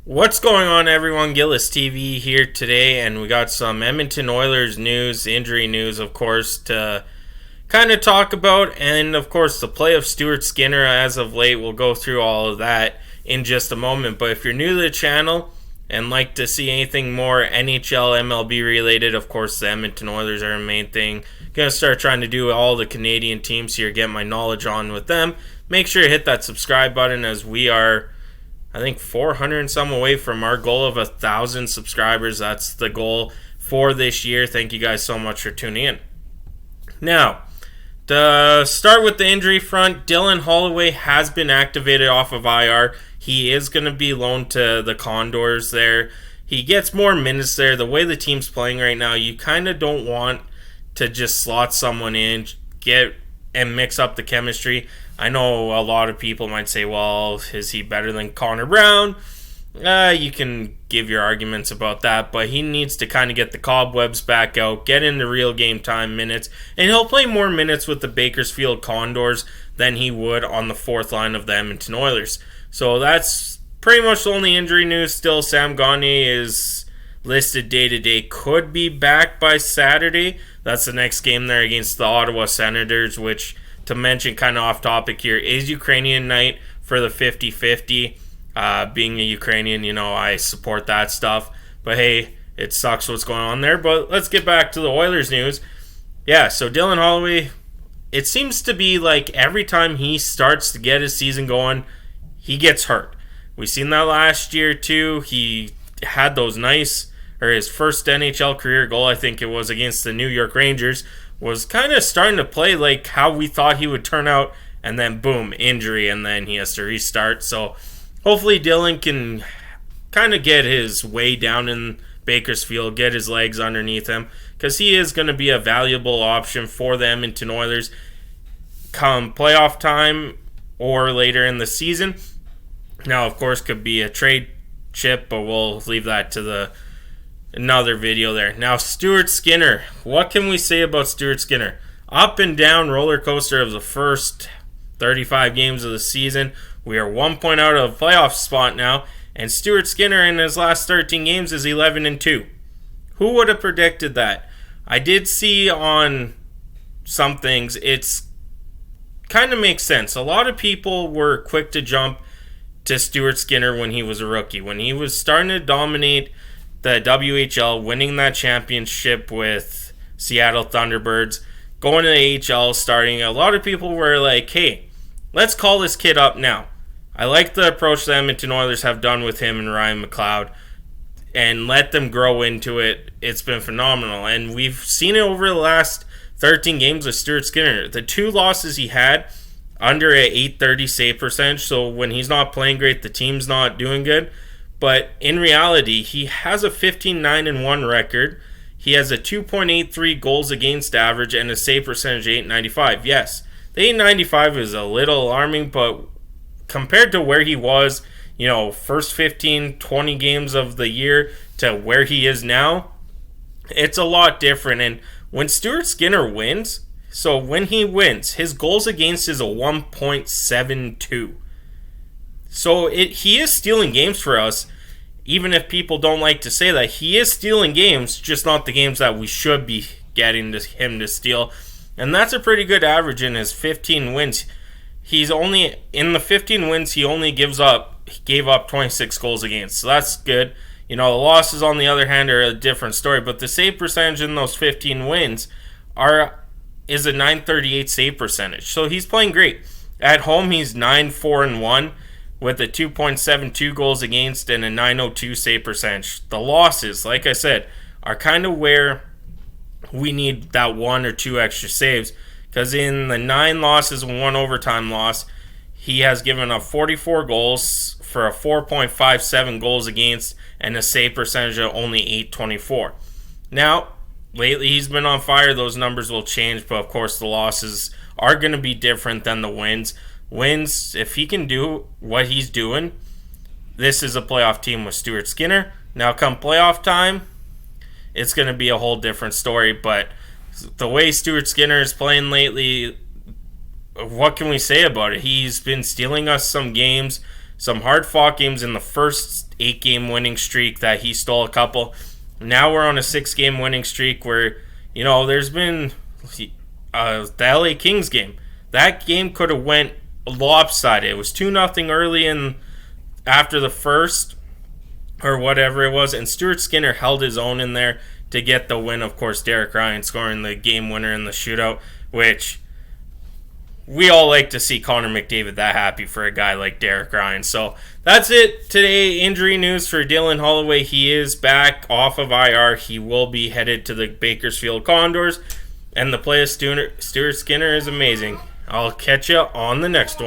What's going on, everyone? Gillis TV here today, and we got some Edmonton Oilers news, injury news, of course, to kind of talk about, and of course, the play of Stuart Skinner as of late. We'll go through all of that in just a moment. But if you're new to the channel and like to see anything more NHL, MLB related, of course, the Edmonton Oilers are a main thing. Gonna start trying to do all the Canadian teams here, get my knowledge on with them. Make sure you hit that subscribe button, as we are, I think, 400 and some away from our goal of 1,000 subscribers. That's the goal for this year. Thank you guys so much for tuning in. Now, to start with the injury front, Dylan Holloway has been activated off of IR. He is going to be loaned to the Condors there. He gets more minutes there. The way the team's playing right now, you kind of don't want to just slot someone in, get and mix up the chemistry. I know a lot of people might say, well, is he better than Connor Brown? You can give your arguments about that, but he needs to kind of get the cobwebs back out, get into real game time minutes, and he'll play more minutes with the Bakerfield Condors than he would on the fourth line of the Edmonton Oilers. So that's pretty much the only injury news. Still, Sam Gagner is listed day-to-day, could be back by Saturday. That's the next game there against the Ottawa Senators, which, to mention kind of off topic here, is Ukrainian night for the 50-50. Being a Ukrainian, I support that stuff. But hey, it sucks what's going on there. But let's get back to the Oilers news. Yeah, so Dylan Holloway, it seems to be like every time he starts to get his season going, he gets hurt. We've seen that last year too. He had those his first NHL career goal, I think it was against the New York Rangers, was kind of starting to play like how we thought he would turn out, and then boom, injury, and then he has to restart. So hopefully Dylan can kind of get his way down in Bakersfield, get his legs underneath him, because he is going to be a valuable option for the Edmonton Oilers come playoff time or later in the season. Now, of course, could be a trade chip, but we'll leave that to another video there. Now, Stuart Skinner. What can we say about Stuart Skinner? Up and down roller coaster of the first 35 games of the season. We are 1 point out of a playoff spot now, and Stuart Skinner in his last 13 games is 11-2. Who would have predicted that? I did see on some things, it's kind of makes sense. A lot of people were quick to jump to Stuart Skinner when he was a rookie, when he was starting to dominate the WHL, winning that championship with Seattle Thunderbirds, going to the AHL, starting. A lot of people were like, hey, let's call this kid up now. I like the approach the Edmonton Oilers have done with him and Ryan McLeod, and let them grow into it. It's been phenomenal, and we've seen it over the last 13 games with Stuart Skinner. The two losses he had, under a .830 save percentage, so when he's not playing great, the team's not doing good. But in reality, he has a 15-9-1 record. He has a 2.83 goals against average and a save percentage of .895. Yes, the .895 is a little alarming, but compared to where he was, first 15, 20 games of the year to where he is now, it's a lot different. And when Stuart Skinner wins, so when he wins, his goals against is a 1.72. So he is stealing games for us, even if people don't like to say that. He is stealing games, just not the games that we should be getting him to steal. And that's a pretty good average in his 15 wins. He's only, in the 15 wins, he only gave up 26 goals against. So that's good. The losses, on the other hand, are a different story. But the save percentage in those 15 wins is a .938 save percentage. So he's playing great. At home, he's 9-4-1. with a 2.72 goals against and a .902 save percentage. The losses, like I said, are kind of where we need that one or two extra saves, because in the 9 losses and 1 overtime loss, he has given up 44 goals for a 4.57 goals against and a save percentage of only .824. Now, lately he's been on fire. Those numbers will change, but of course the losses are going to be different than the wins. Wins, if he can do what he's doing, this is a playoff team with Stuart Skinner. Now, come playoff time, it's going to be a whole different story. But the way Stuart Skinner is playing lately, what can we say about it? He's been stealing us some games some hard-fought games in the first 8-game winning streak that he stole a couple. Now we're on a 6-game winning streak where, there's been the LA Kings game. That game could have went lopsided. It was 2-0 early in after the first or whatever it was, and Stuart Skinner held his own in there to get the win. Of course, Derek Ryan scoring the game winner in the shootout, which we all like to see Connor McDavid that happy for a guy like Derek Ryan. So that's it today. Injury news for Dylan Holloway. He is back off of IR. He will be headed to the Bakerfield Condors, and the play of Stuart Skinner is amazing. I'll catch you on the next one.